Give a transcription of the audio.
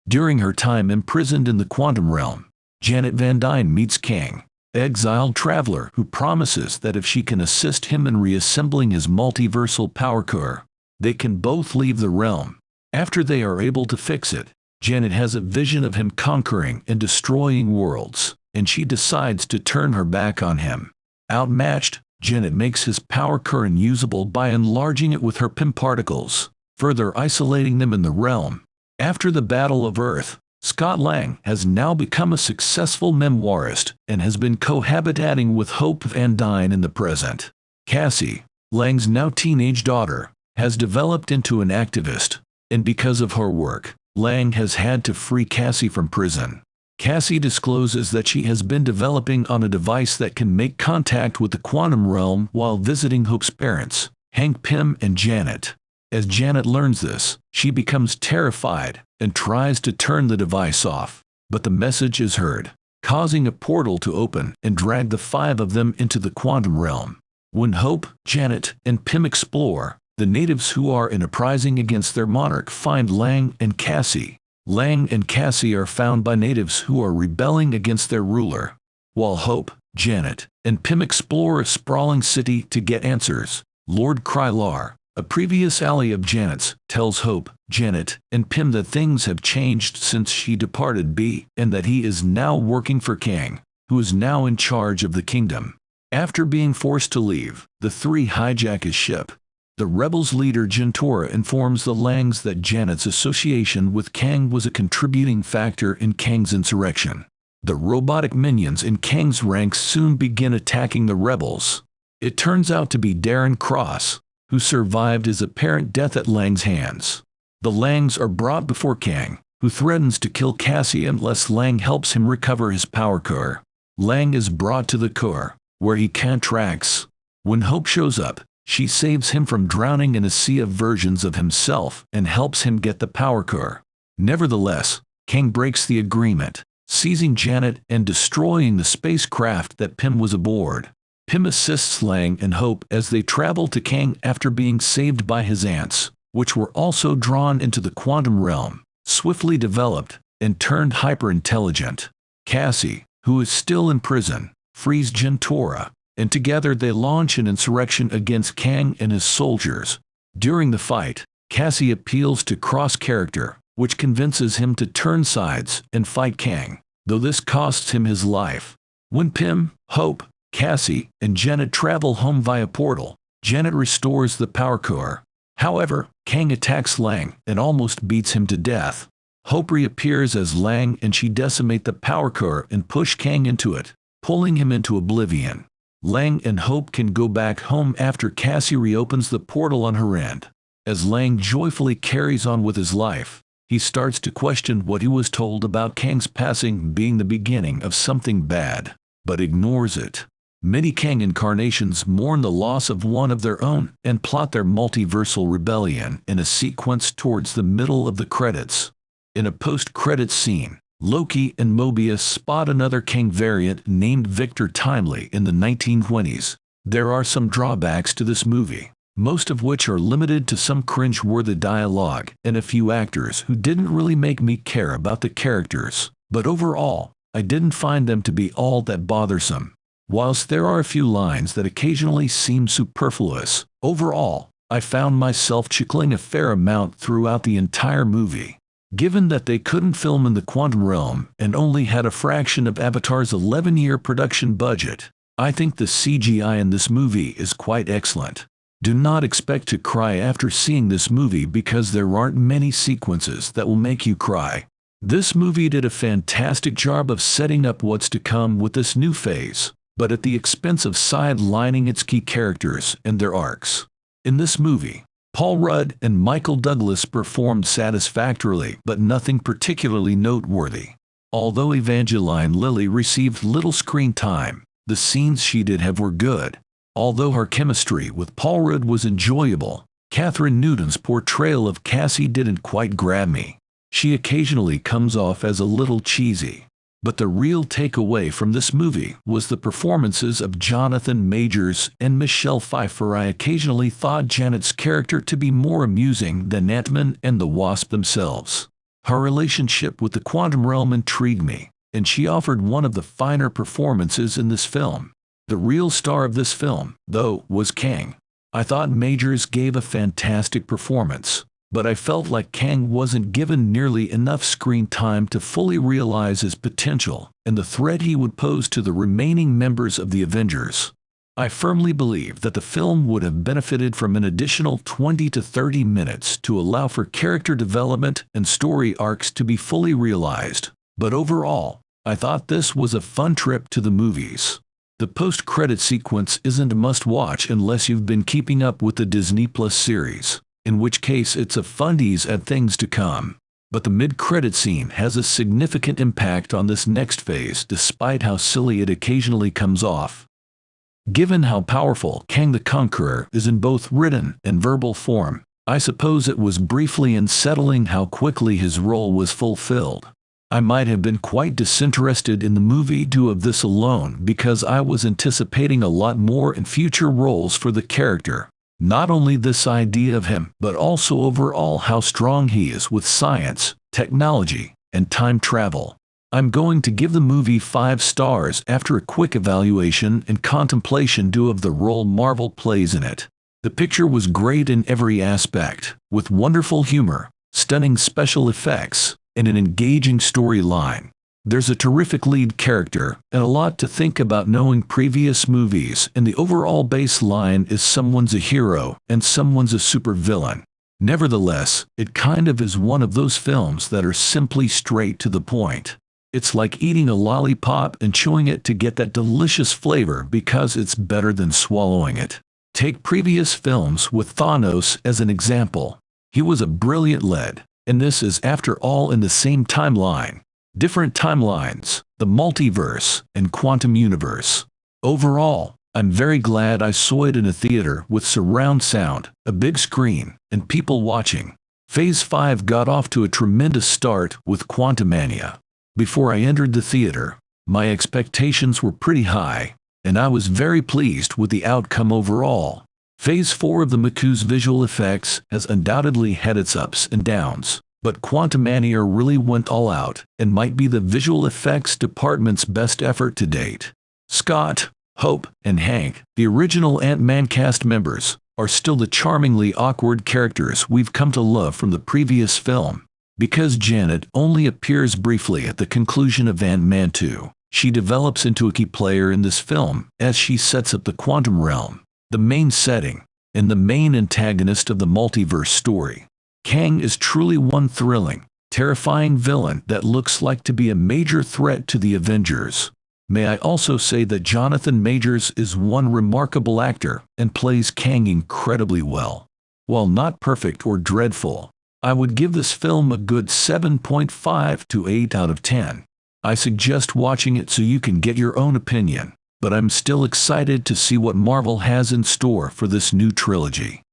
During her time imprisoned in the quantum realm, Janet Van Dyne meets Kang, exiled traveler who promises that if she can assist him in reassembling his multiversal power core, they can both leave the realm. After they are able to fix it, Janet has a vision of him conquering and destroying worlds, and she decides to turn her back on him. Outmatched, Janet makes his power core unusable by enlarging it with her PIM particles, further isolating them in the realm. After the Battle of Earth, Scott Lang has now become a successful memoirist and has been cohabitating with Hope Van Dyne in the present. Cassie, Lang's now teenage daughter, has developed into an activist, and because of her work, Lang has had to free Cassie from prison. Cassie discloses that she has been developing on a device that can make contact with the quantum realm while visiting Hope's parents, Hank Pym and Janet. As Janet learns this, she becomes terrified and tries to turn the device off, but the message is heard, causing a portal to open and drag the five of them into the quantum realm. When Hope, Janet, and Pym explore, the natives who are in uprising against their monarch find Lang and Cassie. Lang and Cassie are found by natives who are rebelling against their ruler. While Hope, Janet, and Pym explore a sprawling city to get answers, Lord Krylar, a previous ally of Janet's, tells Hope, Janet, and Pym that things have changed since she departed B, and that he is now working for Kang, who is now in charge of the kingdom. After being forced to leave, the three hijack his ship. The rebels' leader Jintora informs the Langs that Janet's association with Kang was a contributing factor in Kang's insurrection. The robotic minions in Kang's ranks soon begin attacking the rebels. It turns out to be Darren Cross, who survived his apparent death at Lang's hands. The Langs are brought before Kang, who threatens to kill Cassie unless Lang helps him recover his power core. Lang is brought to the core, where he contracts. When Hope shows up, she saves him from drowning in a sea of versions of himself and helps him get the power core. Nevertheless, Kang breaks the agreement, seizing Janet and destroying the spacecraft that Pym was aboard. Pym assists Lang and Hope as they travel to Kang after being saved by his ants, which were also drawn into the quantum realm, swiftly developed, and turned hyper-intelligent. Cassie, who is still in prison, frees Jintora, and together they launch an insurrection against Kang and his soldiers. During the fight, Cassie appeals to Cross' character, which convinces him to turn sides and fight Kang, though this costs him his life. When Pym, Hope, Cassie, and Janet travel home via portal, Janet restores the power core. However, Kang attacks Lang and almost beats him to death. Hope reappears as Lang and she decimate the power core and push Kang into it, pulling him into oblivion. Lang and Hope can go back home after Cassie reopens the portal on her end. As Lang joyfully carries on with his life, he starts to question what he was told about Kang's passing being the beginning of something bad, but ignores it. Many Kang incarnations mourn the loss of one of their own and plot their multiversal rebellion in a sequence towards the middle of the credits. In a post-credits scene, Loki and Mobius spot another Kang variant named Victor Timely in the 1920s. There are some drawbacks to this movie, most of which are limited to some cringe-worthy dialogue and a few actors who didn't really make me care about the characters, but overall, I didn't find them to be all that bothersome. Whilst there are a few lines that occasionally seem superfluous, overall, I found myself chuckling a fair amount throughout the entire movie. Given that they couldn't film in the quantum realm and only had a fraction of Avatar's 11-year production budget, I think the CGI in this movie is quite excellent. Do not expect to cry after seeing this movie because there aren't many sequences that will make you cry. This movie did a fantastic job of setting up what's to come with this new phase, but at the expense of sidelining its key characters and their arcs. In this movie, Paul Rudd and Michael Douglas performed satisfactorily, but nothing particularly noteworthy. Although Evangeline Lilly received little screen time, the scenes she did have were good. Although her chemistry with Paul Rudd was enjoyable, Catherine Newton's portrayal of Cassie didn't quite grab me. She occasionally comes off as a little cheesy. But the real takeaway from this movie was the performances of Jonathan Majors and Michelle Pfeiffer. I occasionally thought Janet's character to be more amusing than Ant-Man and the Wasp themselves. Her relationship with the quantum realm intrigued me, and she offered one of the finer performances in this film. The real star of this film, though, was Kang. I thought Majors gave a fantastic performance, but I felt like Kang wasn't given nearly enough screen time to fully realize his potential and the threat he would pose to the remaining members of the Avengers. I firmly believe that the film would have benefited from an additional 20 to 30 minutes to allow for character development and story arcs to be fully realized. But overall, I thought this was a fun trip to the movies. The post-credit sequence isn't a must-watch unless you've been keeping up with the Disney Plus series, in which case it's a fun tease at things to come. But the mid-credit scene has a significant impact on this next phase despite how silly it occasionally comes off. Given how powerful Kang the Conqueror is in both written and verbal form, I suppose it was briefly unsettling how quickly his role was fulfilled. I might have been quite disinterested in the movie due of this alone because I was anticipating a lot more in future roles for the character. Not only this idea of him, but also overall how strong he is with science, technology, and time travel. I'm going to give the movie 5 stars after a quick evaluation and contemplation due of the role Marvel plays in it. The picture was great in every aspect, with wonderful humor, stunning special effects, and an engaging storyline. There's a terrific lead character, and a lot to think about knowing previous movies, and the overall baseline is someone's a hero and someone's a supervillain. Nevertheless, it kind of is one of those films that are simply straight to the point. It's like eating a lollipop and chewing it to get that delicious flavor because it's better than swallowing it. Take previous films with Thanos as an example. He was a brilliant lead, and this is after all in the same timeline. Different timelines, the multiverse, and quantum universe. Overall, I'm very glad I saw it in a theater with surround sound, a big screen, and people watching. Phase 5 got off to a tremendous start with Quantumania. Before I entered the theater, my expectations were pretty high, and I was very pleased with the outcome overall. Phase 4 of the MCU's visual effects has undoubtedly had its ups and downs, but Quantumania really went all out and might be the visual effects department's best effort to date. Scott, Hope, and Hank, the original Ant-Man cast members, are still the charmingly awkward characters we've come to love from the previous film. Because Janet only appears briefly at the conclusion of Ant-Man 2, she develops into a key player in this film as she sets up the quantum realm, the main setting, and the main antagonist of the multiverse story. Kang is truly one thrilling, terrifying villain that looks like to be a major threat to the Avengers. May I also say that Jonathan Majors is one remarkable actor and plays Kang incredibly well. While not perfect or dreadful, I would give this film a good 7.5 to 8 out of 10. I suggest watching it so you can get your own opinion, but I'm still excited to see what Marvel has in store for this new trilogy.